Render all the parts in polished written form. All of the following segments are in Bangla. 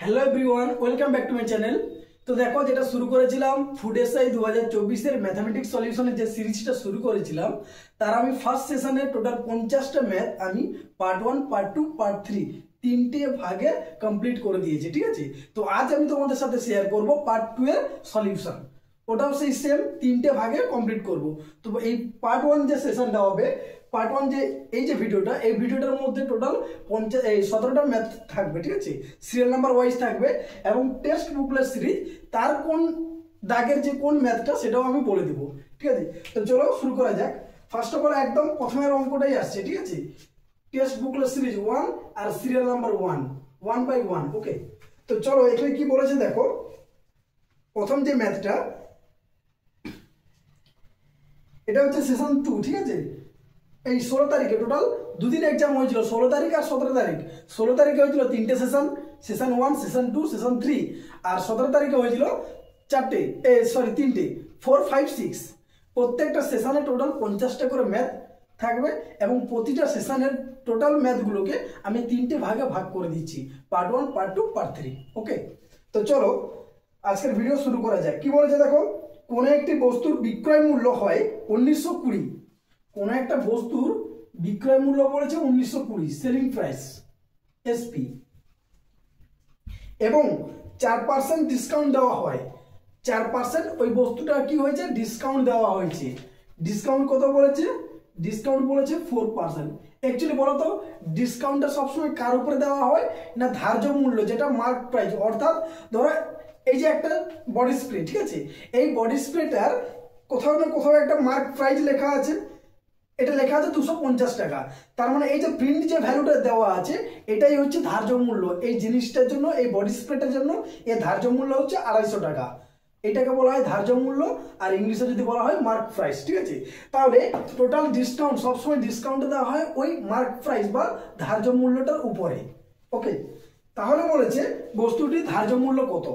Hello everyone, welcome back to my channel. তো দেখো, যেটা শুরু করেছিলাম ফুড এসআই 2024 ম্যাথামেটিক্স সলিউশনের যে সিরিজটা শুরু করেছিলাম, তার আমি ফার্স্ট সেশনে টোটাল 50টা ম্যাথ আমি পার্ট 1, পার্ট 2, পার্ট 3 তিনটে ভাগে কমপ্লিট করে দিয়েছি। ঠিক আছে, তো আজ আমি তোমাদের সাথে শেয়ার করব পার্ট 2 এর সলিউশন। ওটাও সেই সেম তিনটে ভাগে কমপ্লিট করব। তো এই পার্ট 1 যে সেশনটা হবে, পার্ট 1 যে এই যে ভিডিওটা, এই ভিডিওটার মধ্যে টোটাল 17টা ম্যাথ থাকবে। ঠিক আছে, সিরিয়াল নাম্বার ওয়াইজ থাকবে এবং টেক্সট বুকলেট সিরিজ তার কোন দাগের যে কোন ম্যাথটা সেটাও আমি বলে দেবো। ঠিক আছে, তো চলো শুরু করা যাক। ফার্স্ট অফ অল একদম প্রথমের অঙ্কটাই আসছে। ঠিক আছে, টেক্সট বুকলেট সিরিজ 1 আর সিরিয়াল নাম্বার 1 বাই 1। ওকে, তো চলো এখানে কি বলেছে দেখো। প্রথম যে ম্যাথটা, এটা হচ্ছে সেশন 2। ঠিক আছে, এই 16 তারিখে টোটাল দুদিন এক্সাম হয়েছিল, 16 তারিখ আর 17 তারিখ। 16 তারিখে হয়েছিল তিনটে সেশন, সেশন 1, সেশন 2, সেশন 3। আর 17 তারিখে হয়েছিল তিনটে, 4, 5, 6। প্রত্যেকটা সেশনে টোটাল 50টা করে ম্যাথ থাকবে এবং প্রতিটা সেশনের টোটাল ম্যাথগুলোকে আমি তিনটে ভাগে ভাগ করে দিচ্ছি, পার্ট 1, পার্ট 2, পার্ট 3। ওকে, তো চলো আজকের ভিডিও শুরু করা যায়। কি বলেছে দেখো, কোন একটি বস্তুর বিক্রয় মূল্য হয় 1920। কোন একটা বস্তুর বিক্রয় মূল্য বলেছে 1920, সেলিং প্রাইস এসপি, এবং 4% ডিসকাউন্ট দেওয়া হয়। 4% ওই বস্তুটা কি হয়েছে, ডিসকাউন্ট দেওয়া হয়েছে। ডিসকাউন্ট কত বলেছে, ডিসকাউন্ট বলেছে 4%। অ্যাকচুয়ালি বলতো ডিসকাউন্টটা সবসময় কার উপরে দেওয়া হয় না, ধার্য মূল্য, যেটা মার্ক প্রাইস। অর্থাৎ ধরো এই যে একটা বডি স্প্রে, ঠিক আছে, এই বডি স্প্রেটার কোথাও না কোথাও একটা মার্ক প্রাইস লেখা আছে। এটা লেখা আছে 250 টাকা। তার মানে এই যে প্রিন্ট যে ভ্যালুটা দেওয়া আছে, এটাই হচ্ছে ধার্য মূল্য। এই জিনিসটার জন্য, এই বডি স্প্রেটার জন্য এর ধার্য মূল্য হচ্ছে 250 টাকা। এটাকে বলা হয় ধার্য মূল্য, আর ইংলিশে যদি বলা হয় মার্ক প্রাইস। ঠিক আছে, তাহলে টোটাল ডিসকাউন্ট, সবসময় ডিসকাউন্ট দেওয়া হয় ওই মার্ক প্রাইস বা ধার্য মূল্যটার উপরে। ওকে, তাহলে বলেছে বস্তুটির ধার্য মূল্য কত।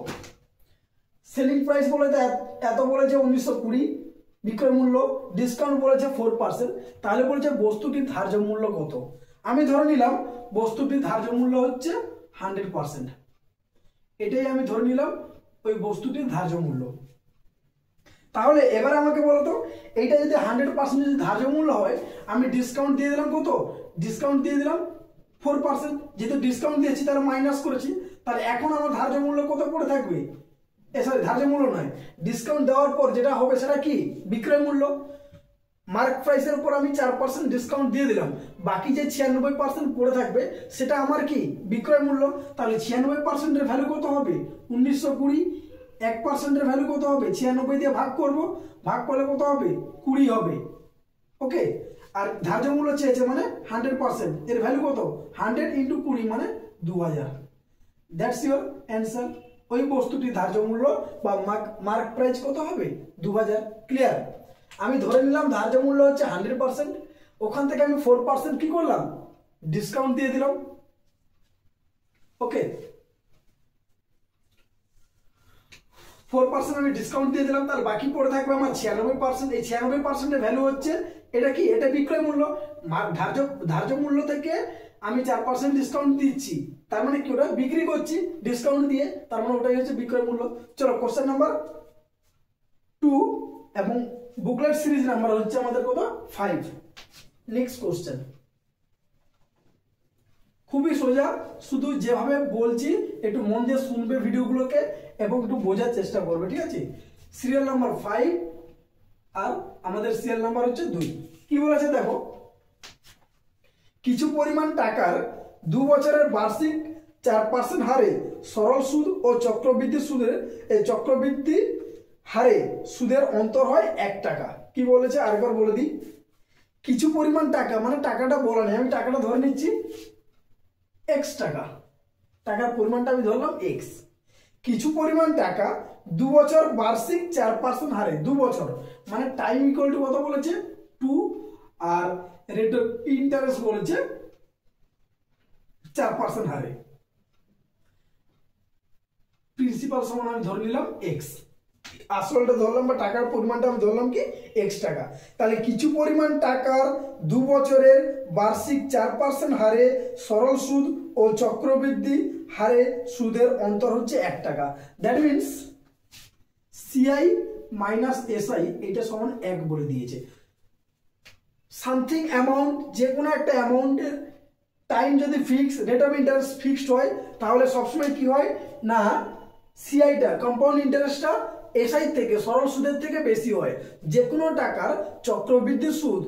সেলিং প্রাইস বলেছে এত, বলেছে 1920 বিক্রয় মূল্য, ডিসকাউন্ট বলেছে 4%। তাহলে বলেছে বস্তুটির ধার্য মূল্য কত। আমি ধরে নিলাম বস্তুটির ধার্য মূল্য হচ্ছে 100%। এটাই আমি ধরে নিলাম ওই বস্তুটির ধার্য মূল্য। তাহলে এবার আমাকে বলতো, এইটা যদি 100% যদি ধার্য মূল্য হয়, আমি ডিসকাউন্ট দিয়ে দিলাম কত, ডিসকাউন্ট দিয়ে দিলাম 4%। যেহেতু ডিসকাউন্ট দিয়েছি তাহলে মাইনাস করেছি, তাহলে এখন আমার ধার্য মূল্য কত পড়ে থাকবে, সরি ধার্য মূল্য নয়, ডিসকাউন্ট দেওয়ার পর যেটা হবে সেটা কি, বিক্রয় মূল্য। মার্ক প্রাইসের উপর আমি 4% ডিসকাউন্ট দিয়ে দিলাম, বাকি যে 96% পড়ে থাকবে সেটা আমার কি, বিক্রয় মূল্য। তাহলে 96% এর ভ্যালু কত হবে, 1920। 1% এর ভ্যালু কত হবে, 96 দিয়ে ভাগ করব, ভাগ করলে কত হবে, 20 হবে। ওকে, আর ধার্য মূল্য চেয়েছে মানে 100%, এর ভ্যালু কত, 100 × 20 মানে 2000। That's your answer. ওই বস্তুটির ধার্য মূল্য বা মার্ক প্রাইস কত হবে, 2000। ক্লিয়ার। আমি ধরে নিলাম ধার্য মূল্য হচ্ছে 100%, ওখান থেকে আমি 4% কি করলাম, ডিসকাউন্ট দিয়ে দিলাম। ওকে, 4% আমি ডিসকাউন্ট দিয়ে দিলাম, তার বাকি পড়ে থাকবে আমার 96%। এই 96% এর ভ্যালু হচ্ছে এটা কি, এটা বিক্রয় মূল্য। ধার্য মূল্য থেকে আমি 4% ডিসকাউন্ট দিচ্ছি, তার মানে কি, ওটা বিক্রি করছি ডিসকাউন্ট দিয়ে, তার মানে ওটাই হচ্ছে বিক্রয় মূল্য। চলো কোশ্চেন নাম্বার 2 এবং বুকলেট সিরিজ নাম্বার হচ্ছে আমাদের কত, 5। Next question. খুবই সোজা, শুধু যেভাবে বলছি একটু মন দিয়ে শুনবে ভিডিওগুলোকে এবং একটু বোঝার চেষ্টা করবে। ঠিক আছে, সিরিয়াল নাম্বার 5 আর আমাদের সিরিয়াল নাম্বার হচ্ছে 2। কি বলেছে দেখো, কিছু পরিমাণ টাকার 2 বছরের বার্ষিক 4% হারে সরল সুদ ও চক্রবৃদ্ধি হারে সুদের অন্তর হয় 1 টাকা। কি বলেছে আরেকবার বলে দিই। কিছু পরিমাণ টাকা মানে টাকাটা বলা নেই, আমি টাকাটা ধরে নিচ্ছি x টাকা, টাকার পরিমাণটা আমি ধরলাম x। কিছু পরিমাণ টাকা 2 বছর বার্ষিক 4% হারে, 2 বছর মানে টাইম ইকুয়াল টু কত বলেছে, 2, আর রেট অফ ইন্টারেস্ট বলেছে 4% হারে। প্রিন্সিপাল সমান আমি ধরে নিলাম x, আসলটা ধরলাম বা টাকার পরিমাণটা আমি ধরলাম কি, x টাকা। তাহলে কিছু পরিমাণ টাকার 2 বছরের বার্ষিক 4% হারে সরল সুদ ও ও চক্রবৃদ্ধি হারে সুদের অন্তর হচ্ছে 1 টাকা। That means CI minus SI এটা সমান 1 বলে দিয়েছে। সামথিং অ্যামাউন্ট, যে কোনো একটা অ্যামাউন্টের টাইম যদি fix, rate of interest fixed হয়, তাহলে সবসময় কি হয় না সিআইটা কম্পাউন্ড ইন্টারেস্টটা এসআই থেকে সরল সুদের থেকে বেশি হয়। যে কোনো টাকার চক্রবৃদ্ধি সুদ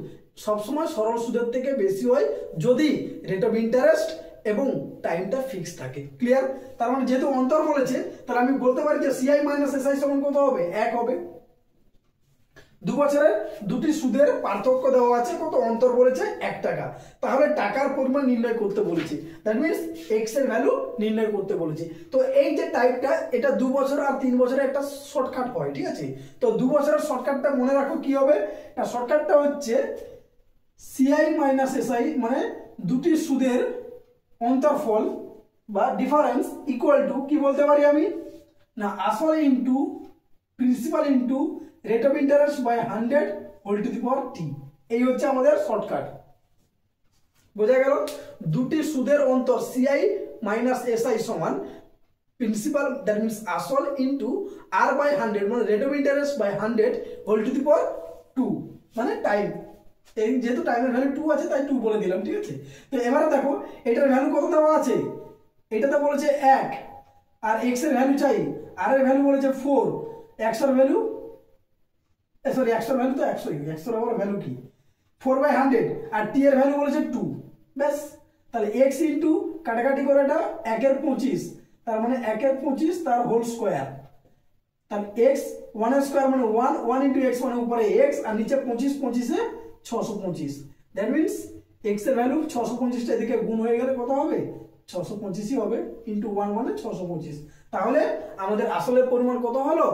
সবসময় সরল সুদের থেকে বেশি হয় যদি রেট অফ ইন্টারেস্ট এবং টাইমটা ফিক্স থাকে। ক্লিয়ার? তার মানে যেহেতু অন্তর বলেছে, তাহলে আমি বলতে পারি যে সিআই মাইনাস এসআই সমান কত হবে? 1 হবে। 2 বছরে দুটি সুদের পার্থক্য দেওয়া আছে, কত? অন্তর বলেছে 1 টাকা। তাহলে টাকার পরিমাণ নির্ণয় করতে বলেছে, দ্যাট মিনস এক্স এর ভ্যালু নির্ণয় করতে বলেছে। তো এই যে টাইপটা, এটা 2 বছর আর 3 বছরে একটা শর্টকাট হয়, ঠিক আছে? তো 2 বছরের শর্টকাটটা মনে রাখো কি হবে, না শর্টকাটটা হচ্ছে সিআই মাইনাস এসআই, মানে দুটি সুদের অন্তরফল বা ডিফারেন্স ইকুয়াল টু কি বলতে পারি আমি, না আসল into principal into rate of interest by 100 whole to the power T. এই হচ্ছে আমাদের শর্টকাট। বোঝা গেল? দুটি সুদের অন্তর সিআই মাইনাস এসআই সমান প্রিন্সিপাল, দ্যাট মিনস আসল ইনটু আর বাই 100 মানে rate of interest by 100 whole to the power 2 মানে টাইম। এই যেহেতু টাইমের ভ্যালু 2 আছে তাই 2 বলে দিলাম, ঠিক আছে? তো এবারে দেখো এটার ভ্যালু কত দেওয়া আছে, এটাতে বলেছে 1, আর এক্স এর ভ্যালু চাই, আর এর ভ্যালু বলেছে 4, এক্স এর ভ্যালু সরি এক্স এর ভ্যালু তো 100, এক্স এর আবার ভ্যালু কি 4/100, আর টি এর ভ্যালু বলেছে 2। ব্যাস, তাহলে এক্স ইনটু কাটাকাটি করে এটা 1 এর 25, তার মানে 1 এর 25 তার হোল স্কয়ার, তাহলে এক্স 1 এর স্কয়ার মানে 1 ইনটু এক্স মানে উপরে এক্স আর নিচে 25, 25 এ 625। দ্যাট মিনস এক্স এর ভ্যালু 625 টা এদিকে গুণ হয়ে গেলে কত হবে? 625ই হবে, ইনটু 1 মানে 625। তাহলে আমাদের আসলের পরিমাণ কত হলো?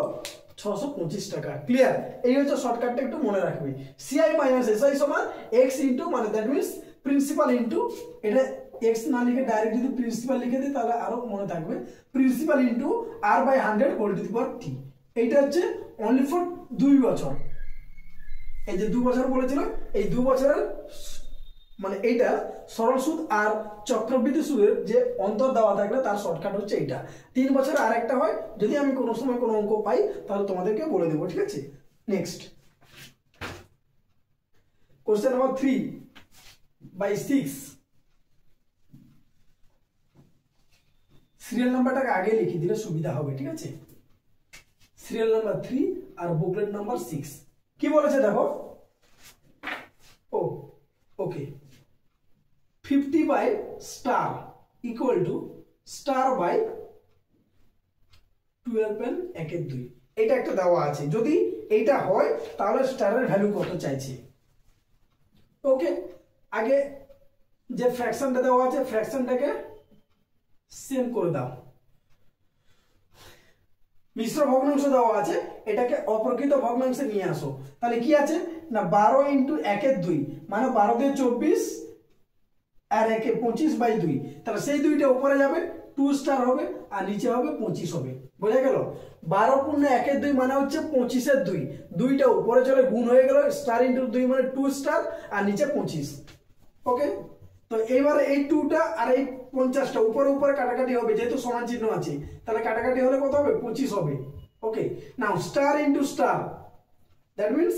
625 টাকা। ক্লিয়ার? এই হচ্ছে শর্টকাটটা, একটু মনে রাখবে। সিআই মাইনাস এসআই সমান এক্স ইনটু, মানে দ্যাট মিনস প্রিন্সিপাল ইনটু, এটা এক্স না লিখে ডাইরেক্ট যদি প্রিন্সিপাল লিখে দিই তাহলে আরো মনে থাকবে, principal into R by 100 whole to the power T. এইটা হচ্ছে অনলি ফর 2 বছর। এই যে 2 বছর বলেছিল, এই 2 বছরের মানে এইটা সরল সুদ আর চক্রবৃদ্ধি সুদের যে অন্তর দেওয়া থাকলে তার শর্টকাট হচ্ছে এইটা। 3 বছর আর একটা হয়, যদি আমি কোনো সময় কোনো অঙ্ক পাই তাহলে তোমাদেরকে বলে দেবো, ঠিক আছে? Next question number 3/6। সিরিয়াল নাম্বারটাকে আগে লিখে দিলে সুবিধা হবে, ঠিক আছে? সিরিয়াল নাম্বার 3 আর বুকলেট নাম্বার 6 কি বলেছে দেখো। Okay 50 by star equal to star by 12/1/2, এটা একটা দেওয়া আছে। যদি এইটা হয় তাহলে স্টারের ভ্যালু কত চাইছে। ওকে, আগে যে ফ্র্যাকশনটা দেওয়া আছে ফ্র্যাকশনটাকে সেম করে দাও। মিশ্র ভগ্নাংশ দেওয়া আছে, এটাকে অপ্রকৃত ভগ্নাংশে নিয়ে আসো। তাহলে কি আছে না 12 ইনটু 1/2 মানে 12 দিয়ে 24 আর 1/25/2, তাহলে সেই দুইটা উপরে যাবে 2 স্টার হবে আর নিচে হবে 25 হবে। বোঝা গেল? 12 পূর্ণ 1/2 মানে হচ্ছে 25 এর 2, দুইটা উপরে চলে গুণ হয়ে গেল, স্টার ইনটু 2 মানে 2 স্টার আর নিচে 25। ওকে, তো এইবারে এই 2টা আর এই 50টা উপরে উপরে কাটাকাটি হবে, যেহেতু সমান চিহ্ন আছে তাহলে কাটাকাটি হলে কত হবে? 25 হবে। Okay, now star into star, that means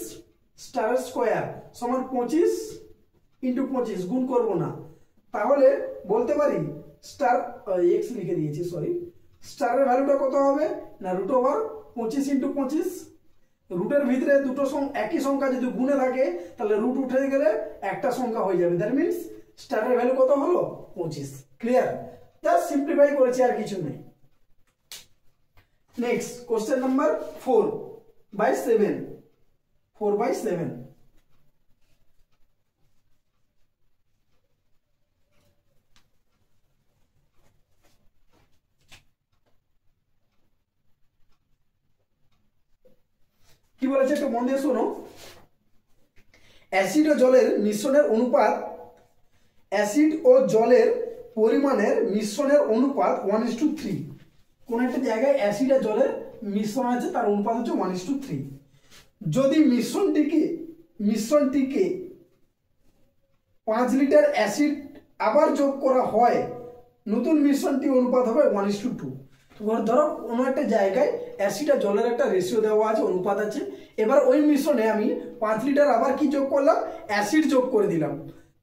স্টারের স্কয়ার সমান 25 ইনটু 25, গুণ করব না, তাহলে বলতে পারি স্টার এক্স লিখে দিয়েছি, সরি, স্টারের ভ্যালুটা কত হবে না √25 ইনটু 25। রুটের ভিতরে দুটো একই সংখ্যা যদি গুণে থাকে তাহলে রুট উঠে গেলে একটা সংখ্যা হয়ে যাবে, দ্যাট মিন্স স্টারের ভ্যালু কত হলো? 25। ক্লিয়ার? জাস্ট সিম্পলিফাই করেছি, আর কিছু নেই। Next question number 4/7। 4/7 কি বলেছে একটু মন দিয়ে শোনো। অ্যাসিড ও জলের মিশ্রণের অনুপাত, অ্যাসিড ও জলের পরিমাণের মিশ্রণের অনুপাত 1:3। কোন একটা জায়গায় অ্যাসিড আর জলের মিশ্রণ আছে, তার অনুপাত হচ্ছে 1:3। যদি মিশ্রণটিকে 5 লিটার অ্যাসিড আবার যোগ করা হয় নতুন মিশ্রণটি অনুপাত হবে 1:2। ধরো কোনো একটা জায়গায় অ্যাসিড আর জলের একটা রেশিও দেওয়া আছে, অনুপাত আছে। এবার ওই মিশ্রণে আমি 5 লিটার আবার কি যোগ করলাম, অ্যাসিড যোগ করে দিলাম।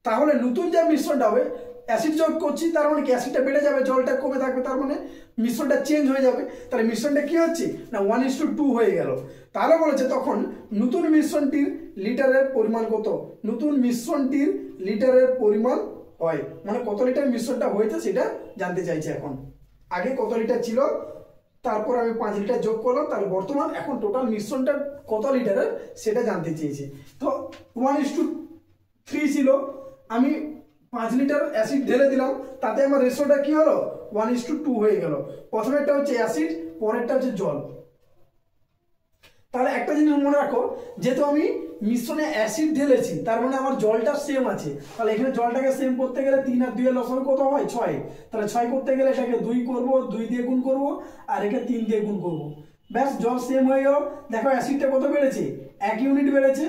তাহলে নতুন যে মিশ্রণটা হবে, অ্যাসিড যোগ করছি তার মানে কি অ্যাসিডটা বেড়ে যাবে, জলটা কমে থাকবে, তার মানে মিশ্রণটা চেঞ্জ হয়ে যাবে। তাহলে মিশ্রণটা কি হচ্ছে না 1:2 হয়ে গেল। তাহলে বলেছে তখন নতুন মিশ্রণটির লিটারের পরিমাণ কত, নতুন মিশ্রণটির লিটারের পরিমাণ হয়, মানে কত লিটার মিশ্রণটা হয়েছে সেটা জানতে চাইছে। এখন আগে কত লিটার ছিল, তারপর আমি 5 লিটার যোগ করলাম, তাহলে বর্তমান এখন টোটাল মিশ্রণটা কত লিটারের সেটা জানতে চেয়েছি। তো 1:3 ছিল, আমি 5 লিটার অ্যাসিড ঢেলে দিলাম, তাতে আমার রেশিওটা কি হলো 1:2 হয়ে গেল। প্রথমেরটা হচ্ছে অ্যাসিড, পরেরটা হচ্ছে জল। তাহলে একটা জিনিস মনে রাখো, যেহেতু আমি মিশ্রণে অ্যাসিড ঢেলেছি তার মানে আমার জলটা সেম আছে। তাহলে এখানে জলটাকে সেম করতে গেলে 3 আর 2 এর লসাগু কত হয় 6। তাহলে 6 করতে গেলে এটাকে 2 করব, 2 দিয়ে গুণ করব, আর একে 3 দিয়ে গুণ করব, ব্যাস জল সেম হয়ে গেল। দেখো অ্যাসিডটা কত বেড়েছে, 1 ইউনিট বেড়েছে,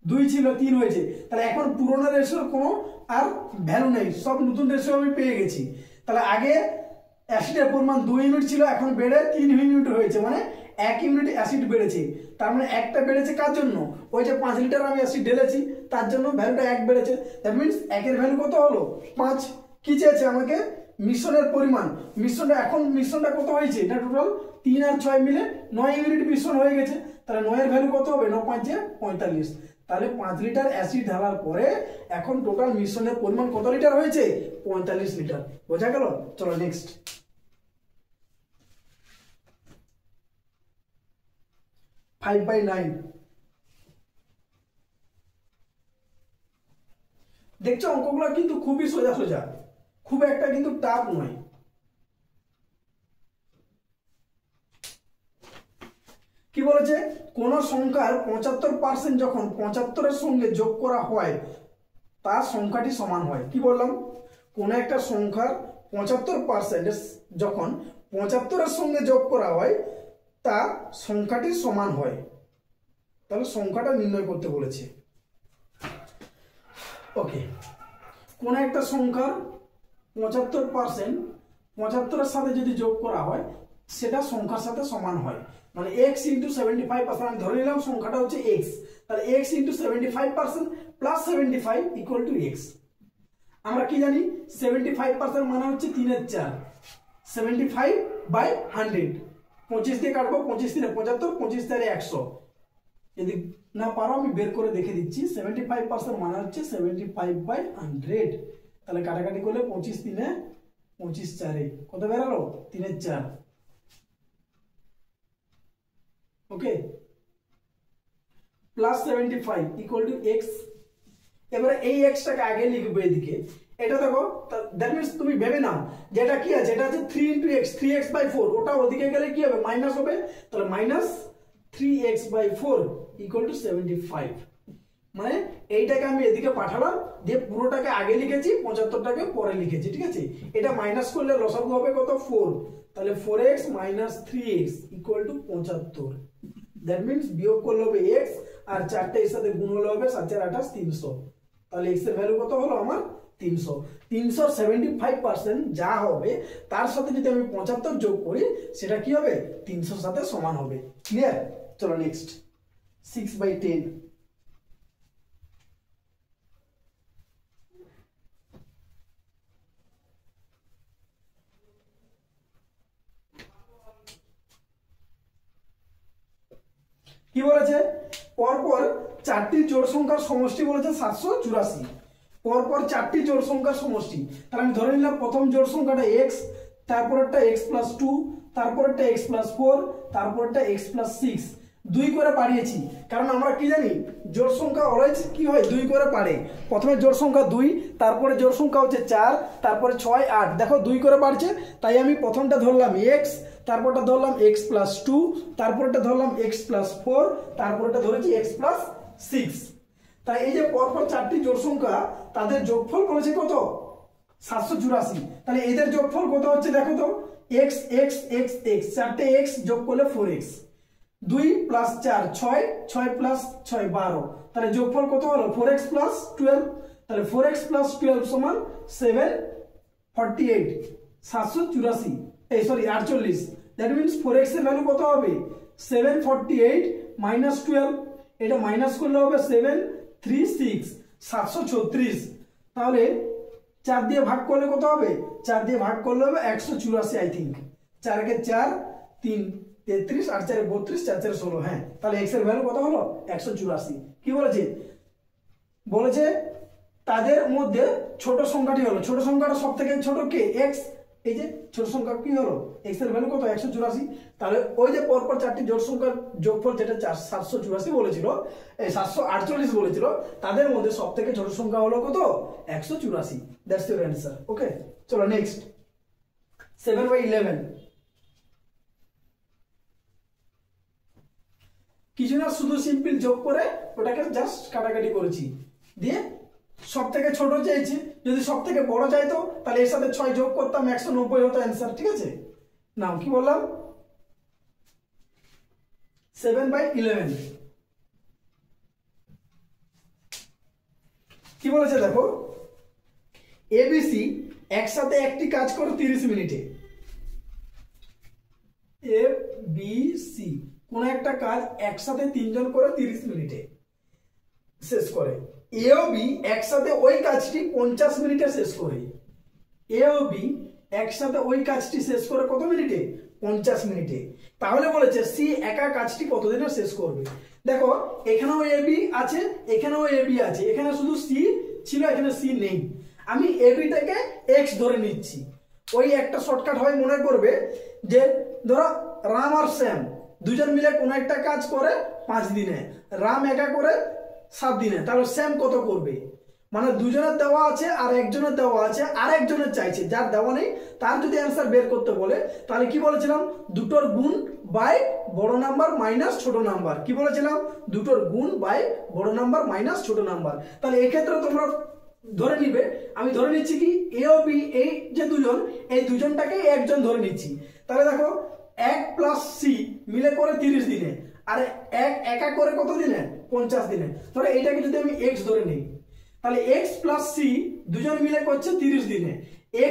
2 ছিল 3 হয়েছে। তাহলে এখন পুরোনো রেশিওর কোনো আর ভ্যালু নেই, সব নতুন রেশিও আমি পেয়ে গেছি। তাহলে আগে অ্যাসিডের পরিমাণ 2 ইউনিট ছিল, এখন বেড়ে 3 ইউনিট হয়েছে, মানে 1 ইউনিট অ্যাসিড বেড়েছে। তার মানে একটা বেড়েছে কার জন্য, ওই যে 5 লিটার আমি অ্যাসিড ঢেলেছি তার জন্য ভ্যালুটা 1 বেড়েছে। দ্যাট মিনস 1 এর ভ্যালু কত হলো 5। কি চেয়েছে আমাকে, মিশ্রণের পরিমাণ। মিশ্রণটা এখন মিশ্রণটা কত হয়েছে, এটা টোটাল 3 আর 6 মিলে 9 ইউনিট মিশ্রণ হয়ে গেছে। তাহলে 9 এর ভ্যালু কত হবে, 9 5 45। তাহলে 5 লিটার অ্যাসিড ঢালার পরে এখন টোটাল মিশ্রণের পরিমাণ কত লিটার হয়েছে, 45 লিটার। বোঝা গেল? চলো নেক্সট। 5/9। দেখছো অঙ্কগুলো কিন্তু খুবই সোজা সোজা, খুব একটা কিন্তু টাফ নয়। কি বলেছে, কোন সংখ্যার 75% যখন 75-এর সঙ্গে যোগ করা হয় তার সংখ্যাটি সমান হয়। কি বললাম, কোন একটা সংখ্যার 75% যখন 75-এর সঙ্গে যোগ করা হয় তা সংখ্যাটি সমান হয়। তাহলে সংখ্যাটা নির্ণয় করতে বলেছে। ওকে, কোন একটা সংখ্যার 75% 75-এর সাথে যদি যোগ করা হয় সেটা সংখ্যার সাথে সমান হয়, মানে x × 75%। আমি ধরে নিলাম সংখ্যাটা হচ্ছে x, তাহলে x × 75% + 75 = x। আমরা কি জানি 75% মানে হচ্ছে 3/4, 75/100। 25 দিয়ে কাটবো, 25 × 3 = 75, 25 × 4 = 100। যদি না পারো আমি বের করে দেখে দিচ্ছি। 75% মানে হচ্ছে 75/100। তাহলে কাটাকাটি করলে 25 × 3 = 25, 4 কত বেরালো 3/4। ওকে, +75 = x। এবারে এই x টাকে আগে লিখবে এদিকে, এটা দেখো। দ্যাট মিন্স তুমি ভেবে নাও যেটা কি আছে, এটা আছে 3 × x, 3x/4। ওটা ওদিকে গেলে কি হবে, মাইনাস হবে। তাহলে -3x/4 = 75। মানে এইটাকে আমি এদিকে পাঠালাম, দিয়ে পুরোটাকে আগে লিখেছি, 75টাকে পরে লিখেছি, ঠিক আছে। এটা মাইনাস করলে লসাগু হবে কত 4। তাহলে 4x - 3x = 75। দ্যাট মিন্স বিয়োগ করলে হবে x, আর 4টা এর সাথে গুণ হলে হবে 7 × 4 = 28, 300। তাহলে x এর ভ্যালু কত হলো আমার 300। 300 75% যা হবে তার সাথে যদি আমি 75 যোগ করি সেটা কি হবে 300-র সাথে সমান হবে। ক্লিয়ার? চলো নেক্সট। 6/10। কি বলেছে, পরপর 4টি জোড় সংখ্যার সমষ্টি বলেছে 784। পরপর 4টি জোড় সংখ্যার সমষ্টি। তাহলে আমি ধরে নিলাম প্রথম জোড় সংখ্যাটা x, তারপরেরটা x + 2, তারপরেরটা x + 4, তারপরেরটা x + 6। 2 করে বাড়িয়েছি, কারণ আমরা কি জানি জোড় সংখ্যা অলওয়েজ কি হয় 2 করে বাড়ে। প্রথমে জোড় সংখ্যা 2, তারপরে জোড় সংখ্যা হচ্ছে 4, তারপরে 6, 8। দেখো 2 করে বাড়ছে, তাই আমি প্রথমটা ধরলাম x, তারপরটা ধরলাম x + 2, তারপরটা ধরলাম x + 4, তারপরটা ধরেছি x + 6। তাই এই যে পরপর 4টি জোড় সংখ্যা তাদের যোগফল বলেছে কত 784। তাহলে এদের যোগফল কত হচ্ছে দেখো তো, x x x x, 4টে x যোগ করলে 4x, 2 + 4 6, 6 + 6 12। তাহলে যোগফল কত হলো 4x + 12। তাহলে 4x + 12 = 7 48 784 এই সরি 48 দ্যাট মিন্স 4x এর ভ্যালু কত হবে 748 মাইনাস 12 এটা মাইনাস করলে হবে 736 736 তাহলে 4 দিয়ে ভাগ করলে কত হবে 4 দিয়ে ভাগ করলে হবে 184 আই থিংক 4 কে 4 3 33 আর 4 32 4 4 16 হ্যাঁ তাহলে x এর ভ্যালু কত হলো 184 কি বলেছে বলেছে তাদের মধ্যে ছোট সংখ্যাটি হলো ছোট সংখ্যাটা সবথেকে ছোট কে x এই যে ছোট সংখ্যা কি হলো x এর ভ্যালু কত 184 তাহলে ওই যে পরপর চারটি জোড় সংখ্যার যোগফল যেটা 784 বলেছিল এই 748 বলেছিল তাদের মধ্যে সবথেকে ছোট সংখ্যা হলো কত 184 দ্যাটস ইওর অ্যানসার ওকে চলো নেক্সট 7/11 কিছু না শুধু সিম্পল যোগ করে ওটাকে জাস্ট কাটাকাটি করেছি দিয়ে সব থেকে ছোট চাইছি যদি সব থেকে বড় চাইতো তাহলে এর সাথে 6 যোগ করতাম 190 হতো অ্যানসার ঠিক আছে নাও কি বললাম 7/11 কি বলেছে দেখো এবিসি একসাথে একটি কাজ করে 30 মিনিটে এবিসি কোন একটা কাজ একসাথে তিনজন করে 30 মিনিটে শেষ করে এ ও বি একসাথে ওই কাজটি 50 মিনিটে শেষ করে এ ও বি একসাথে ওই কাজটি শেষ করে কত মিনিটে 50 মিনিটে তাহলে বলেছে সি একা কাজটি কতদিনে শেষ করবে দেখো এখানেও এ বি আছে এখানেও এ বি আছে এখানে শুধু সি ছিল এখানে সি নেই আমি এ বিটাকে এক্স ধরে নিচ্ছি ওই একটা শর্টকাট হয় মনে করবে যে ধরো রাম আর শ্যাম দুজন মিলে কোন একটা কাজ করে 5 দিনে রাম একা করে 7 দিনে তাহলে শ্যাম কত করবে মানে দুজনের দেওয়া আছে আর একজনের দেওয়া আছে আর একজনের চাইছে যার দেওয়া নেই তার যদি অ্যানসার বের করতে বলে তাহলে কি বলেছিলাম দুটোর গুণ বাই বড় নাম্বার মাইনাস ছোট নাম্বার কি বলেছিলাম দুটোর গুণ বাই বড় নাম্বার মাইনাস ছোট নাম্বার তাহলে এই ক্ষেত্রে তোমরা ধরে নিবে আমি ধরে নিচ্ছি কি এ ও বি এই যে দুজন এই দুজনটাকে একজন ধরে নিচ্ছি তাহলে দেখো 1 প্লাস সি মিলে করে 30 দিনে আর এক একা করে কত দিনে 50 দিনে ধরো এটাকে যদি আমি x ধরে নিই তাহলে x প্লাস সি দুজন মিলে করছে 30 দিনে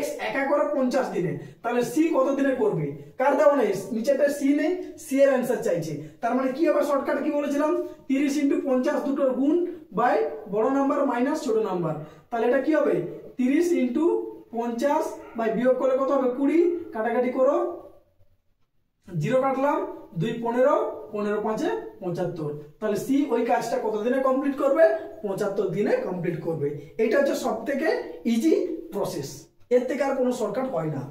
x একা করে 50 দিনে তাহলে সি কত দিনে করবে কার দেওয়া নেই নিচেটা সি নেই সি এর অ্যানসার চাইছে তার মানে কি হবে শর্টকাট কি বলেছিলাম 30 * 50 দুটোর গুণ বাই বড় নাম্বার মাইনাস ছোট নাম্বার তাহলে এটা কি হবে 30 * 50 বাই বিয়োগ করলে কত হবে 20 কাটাকাটি করো 0 কাটলাম 2 15 15 5 75 তাহলে সি ওই কাজটা কত দিনে কমপ্লিট করবে 75 দিনে কমপ্লিট করবে এটা হচ্ছে সবথেকে ইজি প্রসেস এর থেকে আর কোনো শর্টকাট হয় না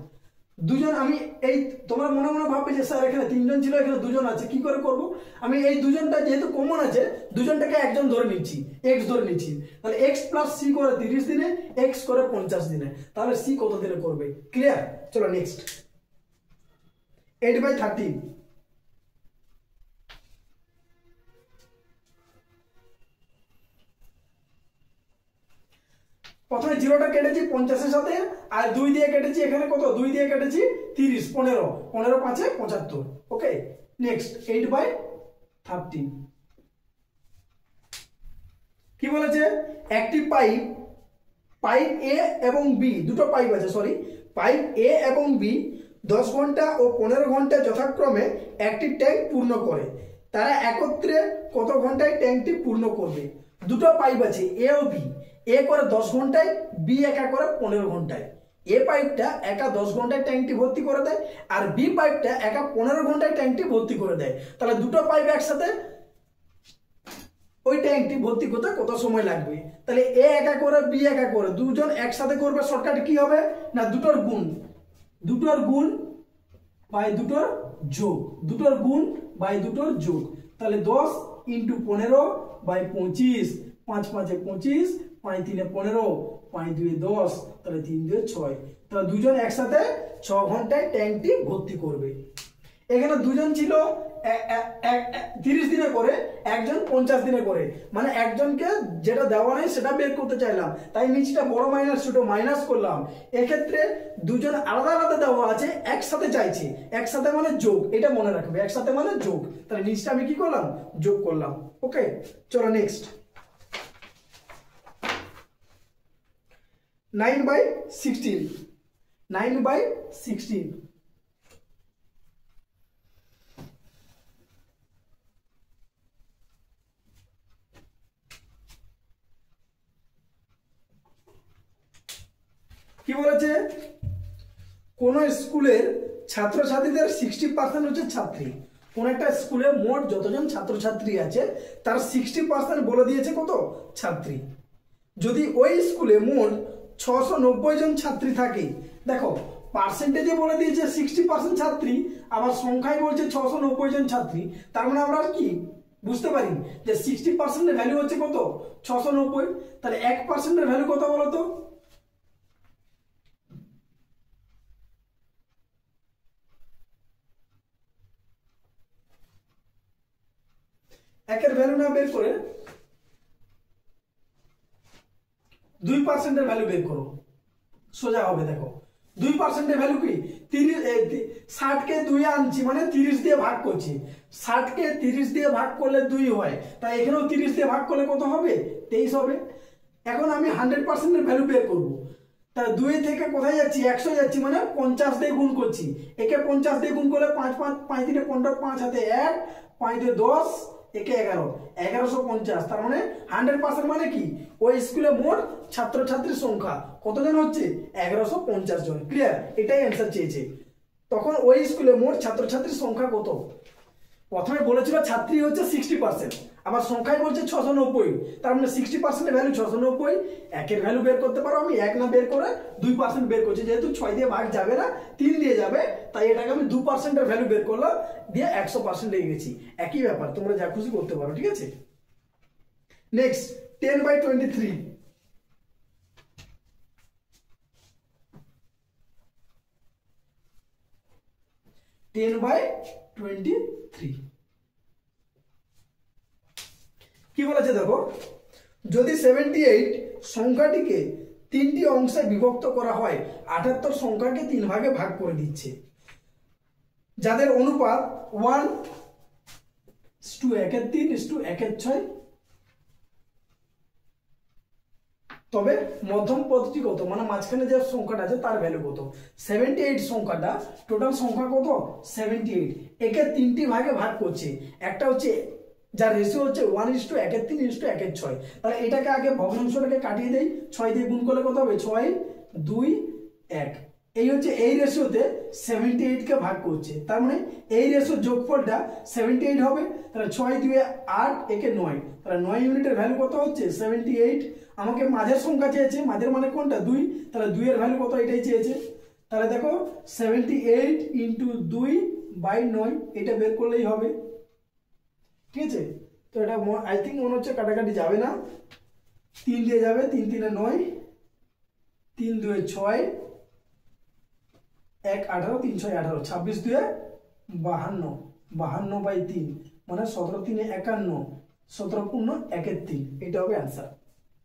দুজন আমি এই তোমরা মনে মনে ভাববে যে স্যার এখানে তিনজন ছিল এখানে দুজন আছে কি করে করব আমি এই দুজনটা যেহেতু কমন আছে দুজনটাকে একজন ধরে নিচ্ছি x ধরে নিচ্ছি তাহলে x + c করে 30 দিনে x করে 50 দিনে তাহলে c কত দিনে করবে ক্লিয়ার চলো নেক্সট 8/13 প্রথমে 0টা কেটেছি 50 এর সাথে আর 2 দিয়ে কেটেছি এখানে কত 2 দিয়ে কেটেছি 30 15 15 5 75 ওকে নেক্সট 8/13 কি বলেছে একটি পাইপ এ এবং বি দুটো পাইপ আছে সরি পাইপ এ এবং বি 10 ঘন্টা ও 15 ঘন্টা যথাক্রমে একটি ট্যাঙ্ক পূর্ণ করে তারা একত্রে কত ঘন্টায় ট্যাঙ্কটি পূর্ণ করবে দুটো পাইপ আছে এ ও বি এ করে 10 ঘন্টায় বি একা করে 15 ঘন্টায় এ পাইপটা একা 10 ঘন্টায় ট্যাঙ্কটি ভর্তি করে দেয় আর বি পাইপটা একা 15 ঘন্টায় ট্যাঙ্কটি ভর্তি করে দেয় তাহলে দুটো পাইপ একসাথে ওই ট্যাঙ্কটি ভর্তি করতে কত সময় লাগবে তাহলে এ একা করে বি একা করে দুজন একসাথে করবে শর্টকাট কি হবে না দুটোর গুণ বাই দুটোর যোগ দুটোর গুণ বাই দুটোর যোগ তাহলে 10 * 15 বাই 25 5 5 25 5 3 15 5 2 10 তাহলে 3 2 6 তাহলে দুজন একসাথে 6 ঘন্টায় ট্যাঙ্কটি ভর্তি করবে এখানে দুজন ছিল 30 দিনে করে একজন 50 দিনে করে মানে একজনকে যেটা দেওয়া নেই সেটা বের করতে চাইলাম তাই নিচটা বড় মাইনাস ছোট মাইনাস করলাম এক্ষেত্রে দুজন আলাদা আলাদা দেওয়া আছে একসাথে চাইছে একসাথে মানে যোগ এটা মনে রাখবে একসাথে মানে যোগ তাহলে নিচটা আমি কি করলাম যোগ করলাম ওকে চলো নেক্সট 9/16 9/16। কি বলেছে, কোন স্কুলের ছাত্রছাত্রীদের 60% হচ্ছে ছাত্রী। কোন একটা স্কুলে মোট যতজন ছাত্রছাত্রী আছে তার 60% বলে দিয়েছে কত, ছাত্রী। যদি ওই স্কুলে মোট 690 জন ছাত্রী থাকে, দেখো পার্সেন্টেজে বলে দিয়েছে 60% ছাত্রী, আবার সংখ্যায় বলছে 690 জন ছাত্রী। তার মানে আমরা কি বুঝতে পারি যে 60% এর ভ্যালু হচ্ছে কত, 690। তাহলে 1% এর ভ্যালু কত বলো তো, একের ভ্যালু না বের করে 2% এর ভ্যালু বের করো, সোজা হবে। দেখো 2% এর ভ্যালু কি, 60 কে 2 আনছি মানে 30 দিয়ে ভাগ করছি, 60 কে 30 দিয়ে ভাগ করলে 2 হয়, তাই এখানেও 30 দিয়ে ভাগ করলে কত হবে, 23 হবে। এখন আমি 100% এর ভ্যালু বের করব, তা 2 থেকে কোথায় যাচ্ছি, 100 যাচ্ছি, মানে 50 দিয়ে গুণ করছি। একে 50 দিয়ে গুণ করলে 5 5 5 3 15, 5 হাতে 1, 5 দিয়ে 10, একে 11, 1150। তার মানে 100% মানে কি, ওই স্কুলে মোট ছাত্রছাত্রীর সংখ্যা কতজন হচ্ছে, 1150 জন। ক্লিয়ার, এটাই অ্যান্সার চেয়েছে। তখন ওই স্কুলে মোট ছাত্রছাত্রীর সংখ্যা কত, প্রথমে বলেছিল ছাত্রী হচ্ছে 60%, আবার সংখ্যায় বলছে 690, তার মানে 60% এর ভ্যালু 690। একের ভ্যালু বের করতে পারো, আমি 1 না বের করে 2% বের করছি, যেহেতু 6 দিয়ে ভাগ যাবে না 3 দিয়ে যাবে, তাই এটাকে আমি 2% এর ভ্যালু বের করলাম, দিয়ে 100% লিখে গেছি। একই ব্যাপার, তোমরা যা খুশি করতে পারো, ঠিক আছে। নেক্সট 10/23। কি বলেছে দেখো, যদি 78 সংখ্যাটিকে 3টি অংশে বিভক্ত করা হয়, 78 সংখ্যাকে 3 ভাগে ভাগ করে দিচ্ছে, যাদের অনুপাত 1:1:3:1:6, তবে মধ্যম পদটি কত, মানে মাঝখানে যে সংখ্যাটা আছে তার ভ্যালু কত। 78 সংখ্যাটা টোটাল সংখ্যা কত, 78, একে 3টি ভাগে ভাগ করছে। একটা হচ্ছে যার রেশিও হচ্ছে 1:1:3:1:6, তাহলে এটাকে আগে ভগ্নাংশটাকে কাটিয়ে দেই, 6 দিয়ে গুণ করলে কত হবে, 6 2 1। এই হচ্ছে এই রেশিওতে 78 কে ভাগ করছে, তার মানে এই রেশিওর যোগফলটা 78 হবে। তাহলে 6 2 8, একে 9, তাহলে 9 ইউনিটের ভ্যালু কত হচ্ছে, 78। আমাকে মাঝের সংখ্যা চেয়েছে, মাঝের মানে কোনটা, 2, তাহলে 2 এর ভ্যালু কত, এটাই চেয়েছে। তাহলে দেখো 78 × 2/9, এটা বের করলেই হবে, ঠিক আছে। তো এটা আই থিঙ্ক মনে হচ্ছে কাটাকাটি যাবে না, 3 দিয়ে যাবে, 3 3 9, 3 2 6, 1 18, 3 6 18, 26 2 52, 52/3, মানে 17 3 51, 17 পূর্ণ 1/3, এটা হবে অ্যান্সার।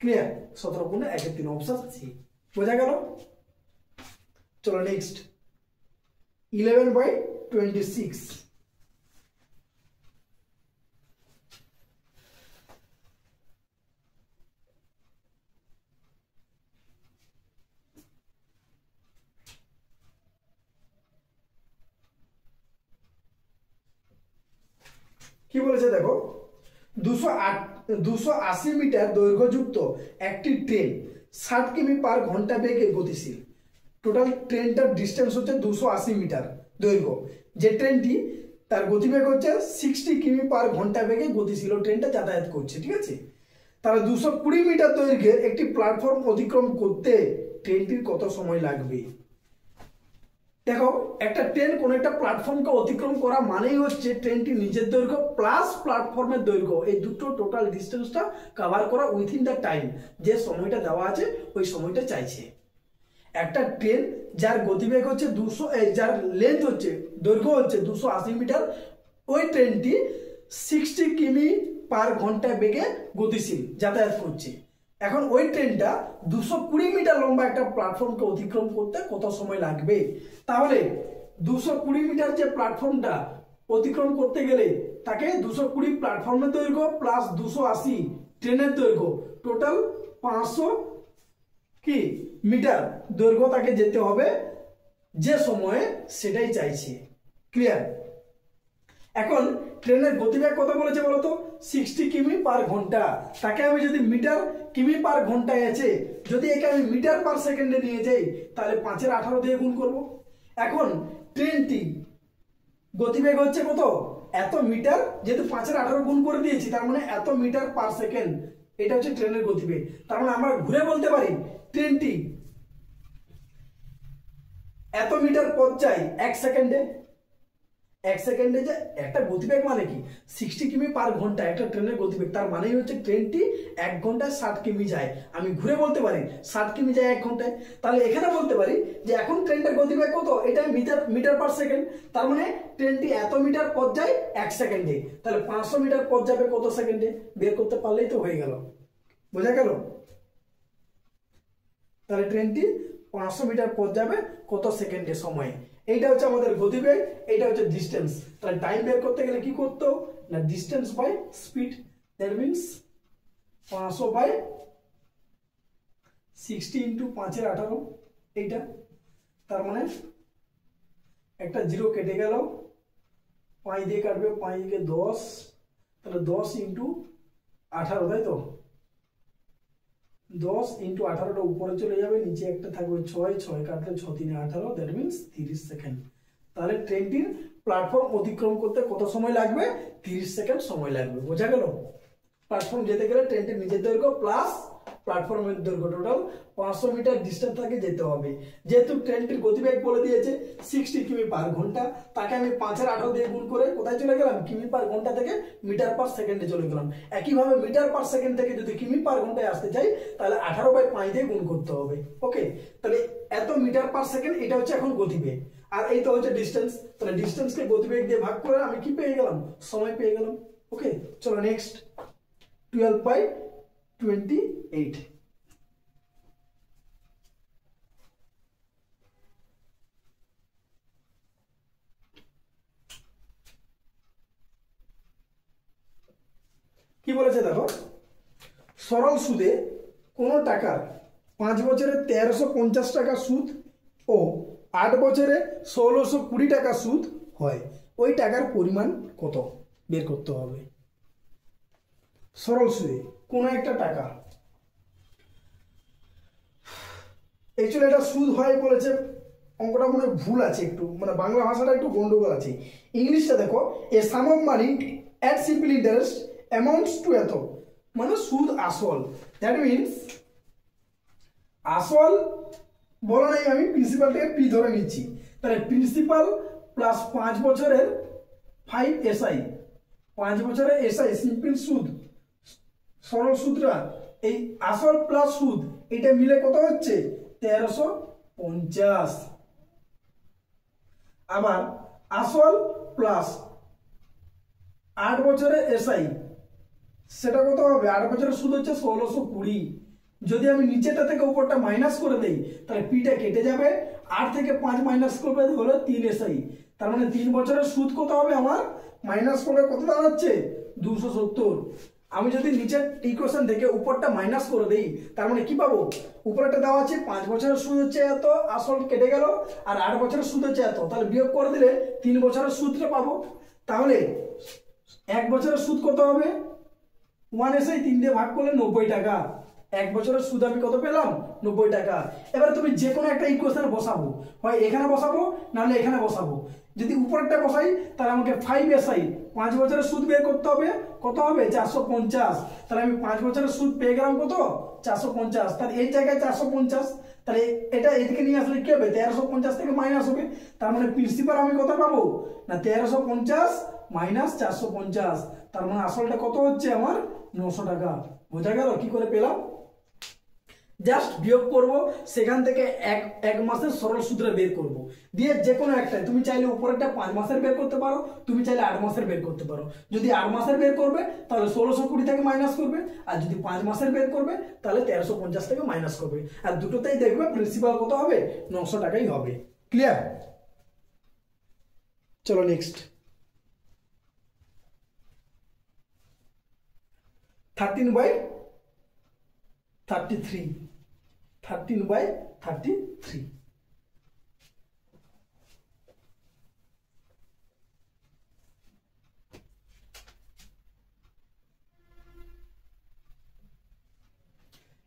ক্লিয়ার, 17 পূর্ণ 1/3, অপশন সি। বোঝা গেল। চলো নেক্সট 11/26। কি বলেছে দেখো, 280 মিটার দৈর্ঘ্যযুক্ত একটি ট্রেন 60 কিমি/ঘন্টা বেগে গতিশীল। টোটাল ট্রেনটার ডিস্টেন্স হচ্ছে 280 মিটার দৈর্ঘ্য। যে ট্রেনটি তার গতিবেগ হচ্ছে 60 কিমি/ঘন্টা বেগে গতিশীল ট্রেনটা যাতায়াত করছে, ঠিক আছে। তাহলে 220 মিটার দৈর্ঘ্যের একটি প্ল্যাটফর্ম অতিক্রম করতে ট্রেনটির কত সময় লাগবে। দেখো একটা ট্রেন কোন একটা প্ল্যাটফর্মকে অতিক্রম করা মানেই হচ্ছে ট্রেনটি নিজের দৈর্ঘ্য প্লাস প্ল্যাটফর্মের দৈর্ঘ্য, এই দুটো টোটাল ডিস্টেন্সটা কভার করা উইথিন দ্য টাইম, যে সময়টা দেওয়া আছে ওই সময়টা চাইছে। একটা ট্রেন যার গতিবেগ হচ্ছে 200, যার লেন্থ হচ্ছে দৈর্ঘ্য হচ্ছে 280 মিটার, ওই ট্রেনটি 60 কিমি/ঘন্টা বেগে গতিশীল যাতায়াত করছে। এখন ওই ট্রেনটা 220 মিটার লম্বা একটা প্ল্যাটফর্মকে অতিক্রম করতে কত সময় লাগবে। তাহলে 220 মিটার যে প্ল্যাটফর্মটা অতিক্রম করতে গেলে তাকে 220 প্ল্যাটফর্মের দৈর্ঘ্য প্লাস 280 ট্রেনের দৈর্ঘ্য, টোটাল 500 কি মিটার দৈর্ঘ্য তাকে যেতে হবে যে সময়ে সেটাই চাইছে। ক্লিয়ার? এখন ট্রেনের গতিবেগ কত বলেছে বলতো? 60 কিমি পার ঘন্টা। তাকে আমি যদি মিটার কিমি পার ঘন্টায় আছে, যদি একে আমি মিটার পার সেকেন্ডে নিয়ে যাই, তাহলে 5 এর 18 দিয়ে গুণ করব। এখন ট্রেনটি গতিবেগ হচ্ছে কত? এত মিটার, যেহেতু 5 এর 18 গুণ করে দিয়েছি, তার মানে এত মিটার পার সেকেন্ড। এটা হচ্ছে ট্রেনের গতিবেগ। তার মানে আমরা ঘুরে বলতে পারি ট্রেনটি এত মিটার পথ যায় 1 সেকেন্ডে। 1 সেকেন্ডে যে একটা গতিবেগ মানে কি? 60 কিমি পার ঘন্টা একটা ট্রেনের গতিবেগ। তার মানেই হচ্ছে ট্রেনটি 1 ঘন্টায় 60 কিমি যায়। আমি ঘুরে বলতে পারি 60 কিমি যায় 1 ঘন্টায়। তাহলে এখানে বলতে পারি যে এখন ট্রেনটার গতিবেগ কত? এটা মিটার পার সেকেন্ড। তার মানে ট্রেনটি এত মিটার পথ যায় 1 সেকেন্ডে। তাহলে 500 মিটার পথ যাবে কত সেকেন্ডে? বের করতে পারলেই তো হয়ে গেল। বোঝা গেল? তাহলে ট্রেনটি 500 মিটার পথ যাবে কত সেকেন্ডে সময়ে। এইটা হচ্ছে আমাদের গতিবেগ, এইটা হচ্ছে ডিস্টেন্স। তাহলে টাইম বের করতে গেলে কি করতে হবে না, distance by speed. That means 500 by 60 into 5 এর 18 এইটা। তার মানে একটা জিরো কেটে গেল, 5 দিয়ে কাটবে, 5 দিয়ে 10, তাহলে 10 ইন্টু 18, তাই তো? 10 ইন্টু 18টা উপরে চলে যাবে, নিচে একটা থাকবে 6, 6 কাটলে 6 3 18, দ্যাট মিন্স 30 সেকেন্ড। তাহলে ট্রেনটির প্ল্যাটফর্ম অতিক্রম করতে কত সময় লাগবে? 30 সেকেন্ড সময় লাগবে। বোঝা গেল? প্ল্যাটফর্ম যেতে গেলে ট্রেনটির নিজের দৈর্ঘ্য প্লাস প্ল্যাটফর্মের দৈর্ঘ্য, টোটাল 500 মিটার ডিস্টেন্স থেকে যেতে হবে। যেহেতু ট্রেনটির গতিবেগ বলে দিয়েছে 60 কিমি পার ঘন্টা, তাকে আমি 5 এর 18 দিয়ে গুণ করে কোথায় চলে গেলাম? কিমি পার ঘন্টা থেকে মিটার পার সেকেন্ডে চলে গেলাম। একইভাবে মিটার পার সেকেন্ড থেকে যদি কিমি পার ঘন্টায় আসতে চাই, তাহলে 18 বাই 5 দিয়ে গুণ করতে হবে। ওকে, তাহলে এত মিটার পার সেকেন্ড, এটা হচ্ছে এখন গতিবেগ। আর এই তো হচ্ছে ডিস্টেন্স। তাহলে ডিস্টেন্সকে গতিবেগ দিয়ে ভাগ করে আমি কি পেয়ে গেলাম? সময় পেয়ে গেলাম। ওকে, চলো নেক্সট। 12 বাই 28। কি বলেছে দেখো, সরল সুদে কোন টাকার 5 বছরে 1350 টাকা সুদ ও 8 বছরে 1620 টাকা সুদ হয়, ওই টাকার পরিমাণ কত? বের করতে হবে। সরল সুদে কোন একটা টাকা, অ্যাকচুয়ালি এটা সুদ হয় বলেছে, অঙ্কটা মনে ভুল আছে একটু, মানে বাংলা ভাষাটা একটু গন্ডগোল আছে। ইংলিশটা দেখো, a sum of money at simple interest amounts to এত, মানে সুদ আসল। দ্যাট মিনস আসল বলা নাই, আমি প্রিন্সিপালটাকে পি ধরে নিচ্ছি। তাহলে প্রিন্সিপাল প্লাস 5 বছরের 5 এসআই, 5 বছরের এসআই সিম্পল সুদ, সরল সুদটা এই আসল প্লাস সুদ এটা মিলে কত হচ্ছে? 1350। আবার আসল প্লাস 8 বছরের এসআই, সেটা কত হবে? 8 বছরের সুদ হচ্ছে 1620। যদি আমি নিচেটা থেকে উপরটা মাইনাস করে দেই, তাহলে পিটা কেটে যাবে, 8 থেকে 5 মাইনাস করবে হলো 3 এসআই। তার মানে 3 বছরের সুদ কত হবে আমার? মাইনাস করলে কত দাঁড়াচ্ছে? 270। আমি যদি নিচের ইকুয়েশন থেকে উপরটা মাইনাস করে দেই, তার মানে কি পাবো? উপরেটা দেওয়া আছে 5 বছরের সুদ হচ্ছে এত, আসল কেটে গেল, আর 8 বছরের সুদ হচ্ছে এত, তাহলে বিয়োগ করে দিলে 3 বছরের সুদটা পাবো। তাহলে 1 বছরের সুদ কত হবে? 1 এসআই 3 দিয়ে ভাগ করলে 90 টাকা। 1 বছরের সুদ আমি কত পেলাম? 90 টাকা। এবার তুমি যে কোনো একটা ইকুয়েশনে বসাবো, হয় এখানে বসাবো নাহলে এখানে বসাবো। যদি উপরেরটা বসাই, তাহলে আমাকে 5 এসআই 5 বছরের সুদ বের করতে হবে, কত হবে? 450। তাহলে আমি 5 বছরের সুদ পেয়ে গেলাম কত? 450। তাহলে এই জায়গায় 450, তাহলে এটা এদিকে নিয়ে আসলে কি হবে? 1350 থেকে মাইনাস হবে। তার মানে প্রিন্সিপাল আমি কত পাবো না? 1350 মাইনাস 450। তার মানে আসলটা কত হচ্ছে আমার? 900 টাকা। বোঝা গেল কি করে পেলাম? জাস্ট বিয়োগ করব, সেখান থেকে এক মাসের সরল সুদটা বের করব, দিয়ে যে কোনো একটা, তুমি চাইলে উপরেরটা 5 মাসের বের করতে পারো, তুমি চাইলে 8 মাসের বের করতে পারো। যদি 8 মাসের বের করবে তাহলে 1620 থেকে মাইনাস করবে, আর যদি 5 মাসের বের করবে তাহলে 1350 থেকে মাইনাস করবে। আর দুটোতেই দেখবে প্রিন্সিপাল কত হবে? 900 টাকাই হবে। ক্লিয়ার? চলো নেক্সট। 13 by 33, 13 by 33।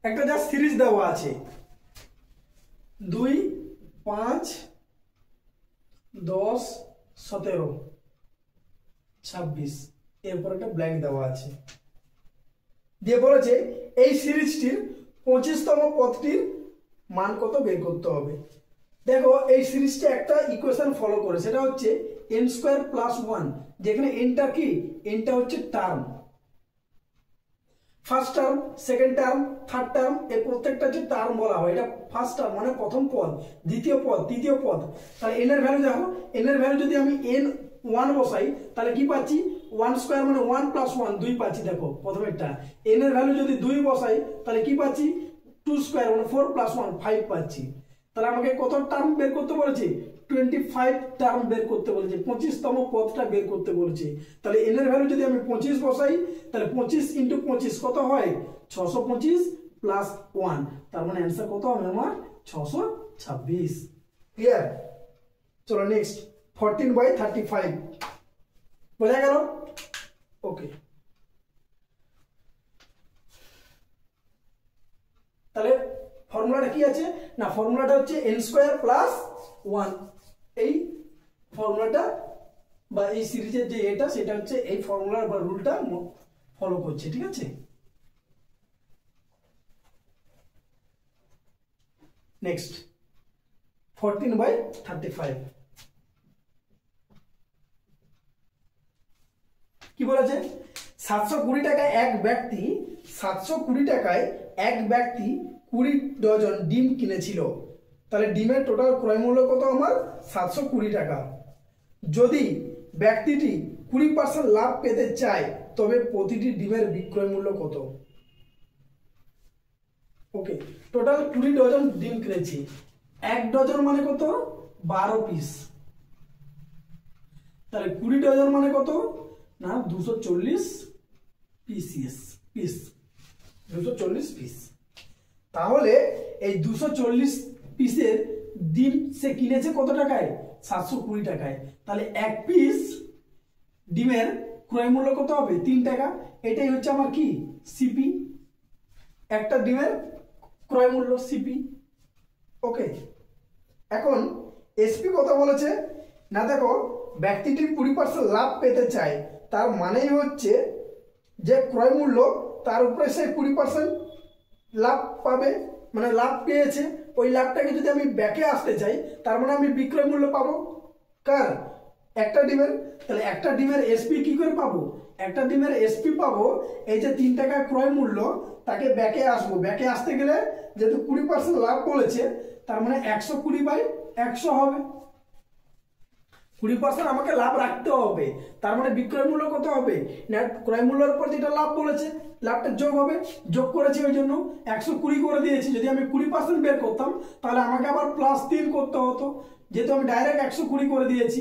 একটা যা সিরিজ দেওয়া আছে 2 5 10 17 26, এরপর একটা ব্ল্যাঙ্ক দেওয়া আছে, দিয়ে বলেছে এই সিরিজটির 25তম পদটির মান কত বের করতে হবে। দেখো এই সিরিজটা একটা ইকুয়েশন ফলো করে, সেটা হচ্ছে n স্কয়ার প্লাস 1, যেখানে nটা কি, nটা হচ্ছে term, first term, second term, third term, এই প্রত্যেকটা হচ্ছে টার্ম বলা হয়। এটা ফার্স্ট টার্ম মানে প্রথম পদ, দ্বিতীয় পদ, তৃতীয় পদ। তাহলে n এর ভ্যালু দেখো, n এর ভ্যালু যদি আমি n 1 বসাই তাহলে কি পাচ্ছি, 1 স্কয়ার মানে 1 প্লাস 1 2 পাচ্ছি। দেখো প্রথমেরটা n এর ভ্যালু যদি 2 বসাই তাহলে কি পাচ্ছি, 2 স্কয়ার মানে 4 প্লাস 1 5 পাচ্ছি। তাহলে আমাকে কত টার্ম বের করতে বলেছে, 25 টার্ম বের করতে বলেছে, 25তম পদটা বের করতে বলেছে। তাহলে n এর ভ্যালু যদি আমি 25 বসাই তাহলে 25 ইনটু 25 কত হয়, 625 প্লাস 1, তার মানে অ্যানসার কত হবে আমার 626। ক্লিয়ার? চলো নেক্সট 14/35 বোঝা গেল? ওকে, তাহলে ফর্মুলাটা কি আছে না, ফর্মুলাটা হচ্ছে n স্কয়ার প্লাস 1, এই ফর্মুলাটা বা এই সিরিজের যে এটা সেটা হচ্ছে এই ফর্মুলার বা রুলটা ফলো করছে। ঠিক আছে, নেক্সট 14/35 কি বলেছে, 720 টাকায় এক ব্যক্তি 720 টাকায় এক ব্যক্তি 20 ডজন ডিম কিনেছিল। তাহলে ডিমের টোটাল ক্রয় মূল্য কত আমার, 720 টাকা। যদি ব্যক্তিটি 20% লাভ পেতে চায় তবে প্রতিটি ডিমের বিক্রয় মূল্য কত। ওকে, টোটাল 20 ডজন ডিম কিনেছি, এক ডজন মানে কত, 12 পিস। তাহলে 20 ডজন মানে কত না, 240 পিস, 240 পিস। তাহলে এই 240 পিসের ডিম সে কিনেছে কত টাকায়, 720 টাকায়। তাহলে এক পিস ডিমের ক্রয় মূল্য কত হবে, 3 টাকা। এটাই হচ্ছে আমার কি, সিপি, একটা ডিমের ক্রয় মূল্য সিপি। ওকে, এখন এসপি কত বলেছে না, দেখো ব্যক্তিটি 20% লাভ পেতে চায়, তার মানেই হচ্ছে যে ক্রয় মূল্য তার উপরে সে 20% লাভ পাবে, মানে লাভ পেয়েছে। ওই লাভটাকে যদি আমি ব্যাকে আসতে চাই তার মানে আমি বিক্রয় মূল্য পাবো কার, একটা ডিমের। তাহলে একটা ডিমের এসপি কি করে পাবো, একটা ডিমের এসপি পাবো এই যে 3 টাকা ক্রয় মূল্য, তাকে ব্যাকে আসবো, ব্যাকে আসতে গেলে যেহেতু 20% লাভ বলেছে তার মানে 120/100 হবে। 20% আমাকে লাভ রাখতে হবে, তার মানে বিক্রয় মূল্য কত হবে না, ক্রয় মূল্যের উপর যেটা লাভ বলেছে লাভটা যোগ হবে, যোগ করেছি ওই জন্য 120 করে দিয়েছি। যদি আমি 20% বের করতাম তাহলে আমাকে আবার +3 করতে হতো, যেহেতু আমি ডাইরেক্ট 120 করে দিয়েছি।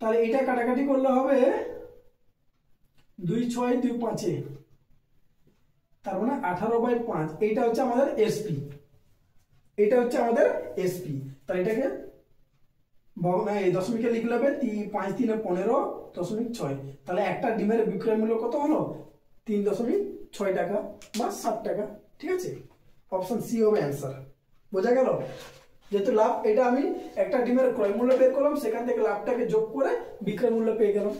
তাহলে এটা কাটাকাটি করলে হবে 2 6 2 5, তার মানে 18/5। এইটা হচ্ছে আমাদের এসপি, এটা হচ্ছে আমাদের এসপি। তাহলে এটাকে দশমিকে লিখলে হবে 5 3 15.6। তাহলে একটা ডিমের বিক্রয় মূল্য কত হলো, 3.6 টাকা বা 60 টাকা। ঠিক আছে, অপশন সি হবে অ্যান্সার। বোঝা গেল? যেহেতু লাভ, এটা আমি একটা ডিমের ক্রয় মূল্য বের করলাম, সেখান থেকে লাভটাকে যোগ করে বিক্রয় মূল্য পেয়ে গেলাম,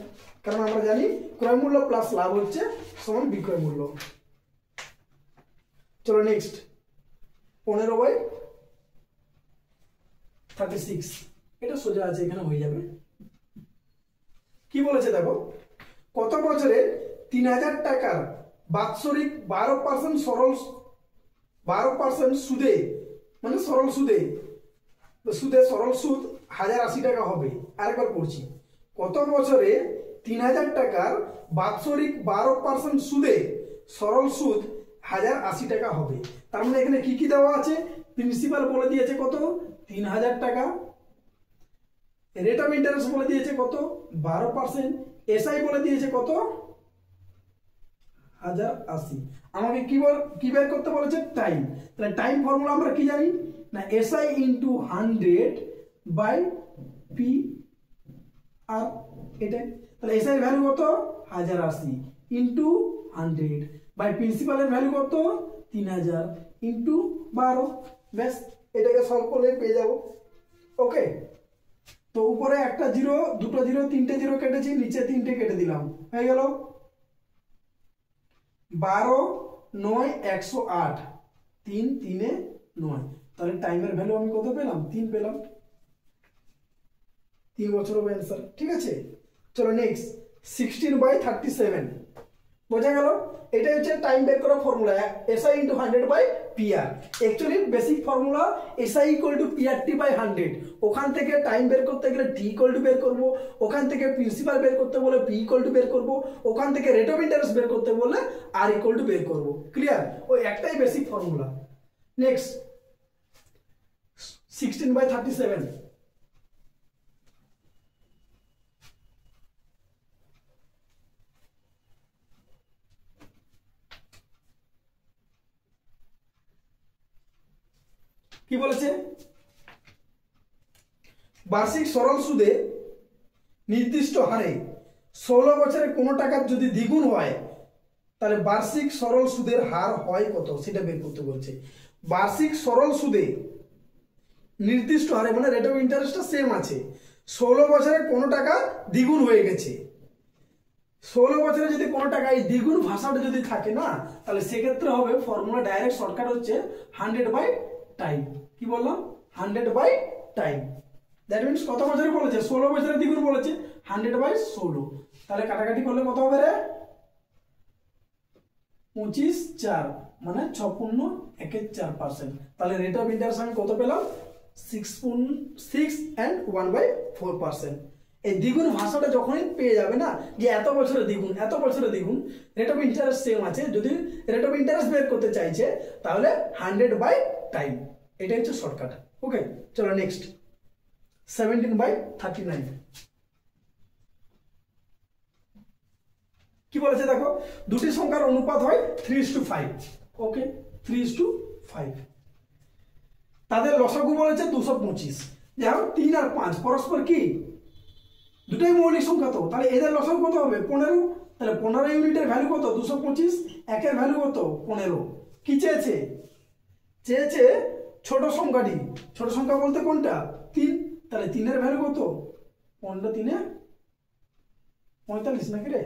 কারণ আমরা জানি ক্রয় মূল্য প্লাস লাভ হচ্ছে সমান বিক্রয় মূল্য। চলো নেক্সট 15/36, এটা সোজা আছে, এখানে হয়ে যাবে। কি বলেছে দেখো, কত বছরে 3000 টাকার বাৎসরিক 12% সুদে, মানে সরল সুদে সরল সুদ 1080 টাকা হবে। আরেকবার পড়ছি, কত বছরে 3000 টাকার বাৎসরিক 12% সুদে সরল সুদ 1080 টাকা হবে। তার মানে এখানে কি কি দেওয়া আছে, প্রিন্সিপাল বলে দিয়েছে কত, 3000 টাকা, রেট অফ ইন্টারেস্ট বলে দিয়েছে কত, 12%, এসআই বলে দিয়েছে কত, 1080। আমাকে কি বের করতে বলেছে, টাইম। তাহলে টাইম ফর্মুলা আমরা কি জানি না, এসআই ইন্টু 100/পি আর এটাই। তাহলে এসআই ভ্যালু কত, 1080 ইন্টু 100 বাই প্রিন্সিপালের ভ্যালু কত 3000 ইন্টু 12, ব্যাস এটাকে সলভ করলে পেয়ে যাব। ওকে, তো উপরে একটা জিরো, দুটো জিরো, তিনটে জিরো কেটেছি, নিচে তিনটে কেটে দিলাম, হয়ে গেল 12 9 108, 3 3 9। তাহলে টাইমের ভ্যালু আমি কত পেলাম 3 পেলাম, 3 বছর হবে অ্যান্সার। ঠিক আছে, চলো নেক্সট 16/37 বোঝা গেল। এটা হচ্ছে টাইম বের করার formula, SI × 100/PR। Actually basic formula SI = PR/100। ওখান থেকে টাইম বের করতে গেলে T = বের করব, ওখান থেকে প্রিন্সিপাল বের করতে বলে P = বের করব, ওখান থেকে রেট অফ ইন্টারেস্ট বের করতে বললে R = বের করব। ক্লিয়ার? ওই একটাই বেসিক ফর্মুলা। নেক্সট 16/37 কি বলেছে? বার্ষিক সরল সুদে নির্দিষ্ট হারে 16 বছরে কোনো টাকার যদি দ্বিগুণ হয় তাহলে বার্ষিক সরল সুদের হার হয় কত সেটা বের করতে বলছে। বার্ষিক সরল সুদে নির্দিষ্ট হারে মানে রেট অফ ইন্টারেস্টটা সেম আছে, 16 বছরে কোনো টাকা দ্বিগুণ হয়ে গেছে। 16 বছরে যদি কোনো টাকা এই দ্বিগুণ ভাষাটা যদি থাকে না, তাহলে সেক্ষেত্রে হবে ফর্মুলা ডাইরেক্ট শর্টকাট হচ্ছে 100/টাইম। কি বললাম? 100/টাইম। দ্যাট মিনস কত বছরে বলেছে? 16 বছরে দ্বিগুণ বলেছে, 100/16। তাহলে কাটাকাটি করলে কত হবে রে? 25 4 মানে 6.14%। তাহলে রেট অফ ইন্টারেস্ট আমি কত পেলাম? 6 and 1/4%। এই দ্বিগুণ ভাষাটা যখনই পেয়ে যাবে না যে এত বছরে দ্বিগুণ, এত বছরে দ্বিগুণ, রেট অফ ইন্টারেস্ট সেম আছে, যদি রেট অফ ইন্টারেস্ট বের করতে চাইছে তাহলে 100/টাইম। এটাই হচ্ছে শর্টকাট। ওকে, চলো নেক্সট 17/39 কি বলেছে দেখো? দুটি সংখ্যার অনুপাত হয় 3:5। ওকে, 3:5। তাদের লসাগু বলেছে 225। দেখো 3 আর 5 পরস্পর কি? দুটোই মৌলিক সংখ্যা, তো তাহলে এদের লসাগু কত হবে? 15। তাহলে 15 ইউনিটের ভ্যালু কত? 225। একের ভ্যালু কত? 15। কি চেয়েছে? চেয়েছে ছোট সংখ্যাটি। ছোট সংখ্যা বলতে কোনটা? 3। তাহলে 3 এর ভ্যালু কত? 15 3 45 নাকি রে?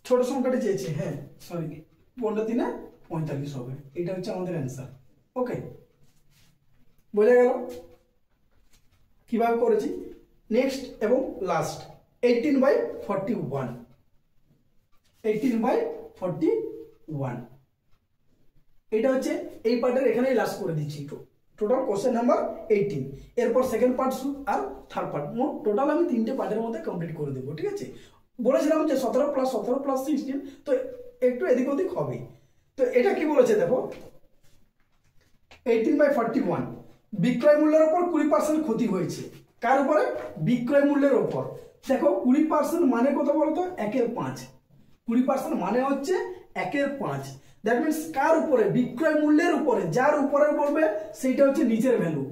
ছোট সংখ্যাটি চেয়েছে, হ্যাঁ সরি, 15 3 45 হবে। এটা হচ্ছে আমাদের অ্যান্সার। ওকে, বোঝা গেল কিভাবে করেছি। নেক্সট এবং লাস্ট 18/41। 18/41 এটা হচ্ছে এই পার্টের এখানেই লাস্ট করে দিচ্ছি। Total question number 18। এরপর সেকেন্ড পার্ট আর থার্ড পার্ট, মোট টোটাল আমি 3টে পার্টের মধ্যে কমপ্লিট করে দেবো। ঠিক আছে, বলেছিলাম যে 17 + 17 + 16, তো একটু এদিক ওদিক হবে। তো এটা কি বলেছে দেখো, 18/41 বিক্রয় মূল্যের উপর 20% ক্ষতি হয়েছে। কার উপরে? বিক্রয় মূল্যের উপর। দেখো 20% মানে কত বলতো? 1/5। 20% মানে হচ্ছে 1/5। দ্যাট মিনস কার উপরে? বিক্রয় মূল্যের উপরে। যার উপরে বলবে সেটা হচ্ছে নিচের ভ্যালু,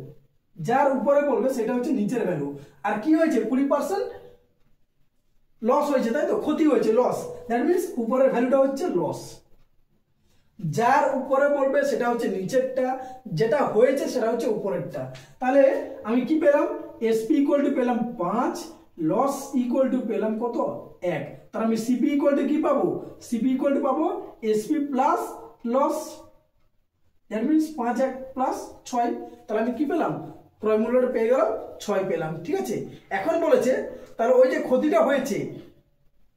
যার উপরে বলবে সেটা হচ্ছে নিচের ভ্যালু। আর কি হয়েছে? 20% লস হয়েছে, তাই তো? ক্ষতি হয়েছে, লস। দ্যাট মিনস উপরের ভ্যালুটা হচ্ছে লস। যার উপরে বলবে সেটা হচ্ছে নিচেরটা, যেটা হয়েছে সেটা হচ্ছে উপরেরটা। তাহলে আমি কি পেলাম? SP = পেলাম 5, লস = পেলাম কত? 1। তাহলে আমি CP = কি পাবো? CP = পাবো SP plus loss. That means 5 1 + 6। তাহলে আমি কি পেলাম? ক্রয় মূল্যটা পেয়ে গেলাম 6 পেলাম। ঠিক আছে, এখন বলেছে তাহলে ওই যে ক্ষতিটা হয়েছে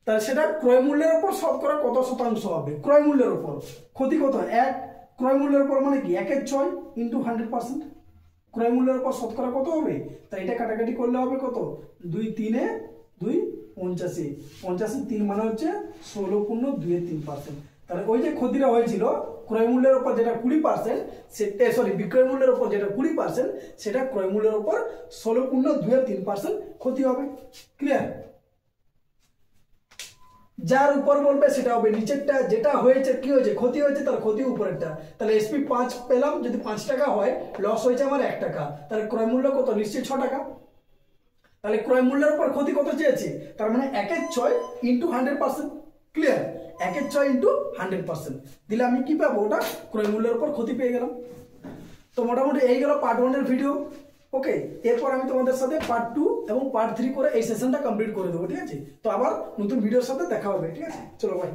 তাহলে সেটা ক্রয় মূল্যের উপর শতকরা কত শতাংশ হবে? ক্রয় মূল্যের উপর ক্ষতি কত? 1। ক্রয় মূল্যের উপর মানে কি? 1/6 × 100%। ক্রয় মূল্যের উপর শতকরা কত হবে? তাই এটা কাটাকাটি করলে হবে কত? 2 3 2 85। 85 3 মানে হচ্ছে 16.23%। তাহলে ওই যে ক্ষতিটা হয়েছিল ক্রয় মূল্যের উপর যেটা 20%, সেটা সরি বিক্রয় মূল্যের উপর যেটা 20%, সেটা ক্রয় মূল্যের উপর 16.23% ক্ষতি হবে। ক্লিয়ার? যার উপর বলবে সেটা হবে নিচেরটা, যেটা হয়েছে কি হয়েছে ক্ষতি হয়েছে তার ক্ষতি উপরেরটা। তাহলে এসপি 5 পেলাম, যদি 5 টাকা হয় লস হয়েছে আমার 1 টাকা, তাহলে ক্রয় মূল্য কত? নিশ্চয়ই 6 টাকা। তাহলে ক্রয় মূল্যের উপর ক্ষতি কত চেয়েছে, তার মানে 1/6 ইন্টু 100%। ক্লিয়ার? 1/6 ইন্টু 100% দিলে আমি কি পাবো? ওটা ক্রয় মূল্যের উপর ক্ষতি পেয়ে গেলাম। তো মোটামুটি এই গেল পার্ট 1 এর ভিডিও। ওকে, এরপর আমি তোমাদের সাথে পার্ট 2 এবং পার্ট 3 করে এই সেশনটা কমপ্লিট করে দেবো। ঠিক আছে? তো আবার নতুন ভিডিওর সাথে দেখা হবে। ঠিক আছে, চলো বাই।